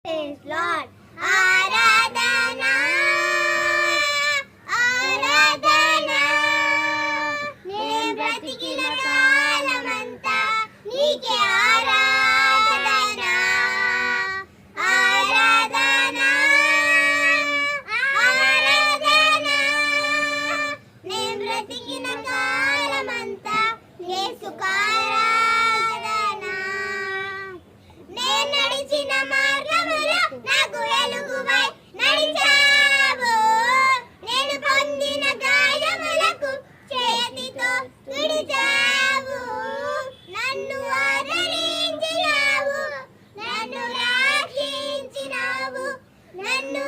Praise Lord. ఆరాధనా ఆరాధనా నేను బ్రతికిన కాలమంతా నీకే ఆరాధనా ఆరాధనా ఆరాధనా నేను బ్రతికిన కాలమంతా యేసుకు ఆరాధనా నేను నడిచిన మార్గములో నాకు వెలుగువై నడిచావు నేను పొందిన గాయములకు చేతితో తుడిచావు నన్ను ఆదరించినావు నన్ను రక్షించినావు నన్ను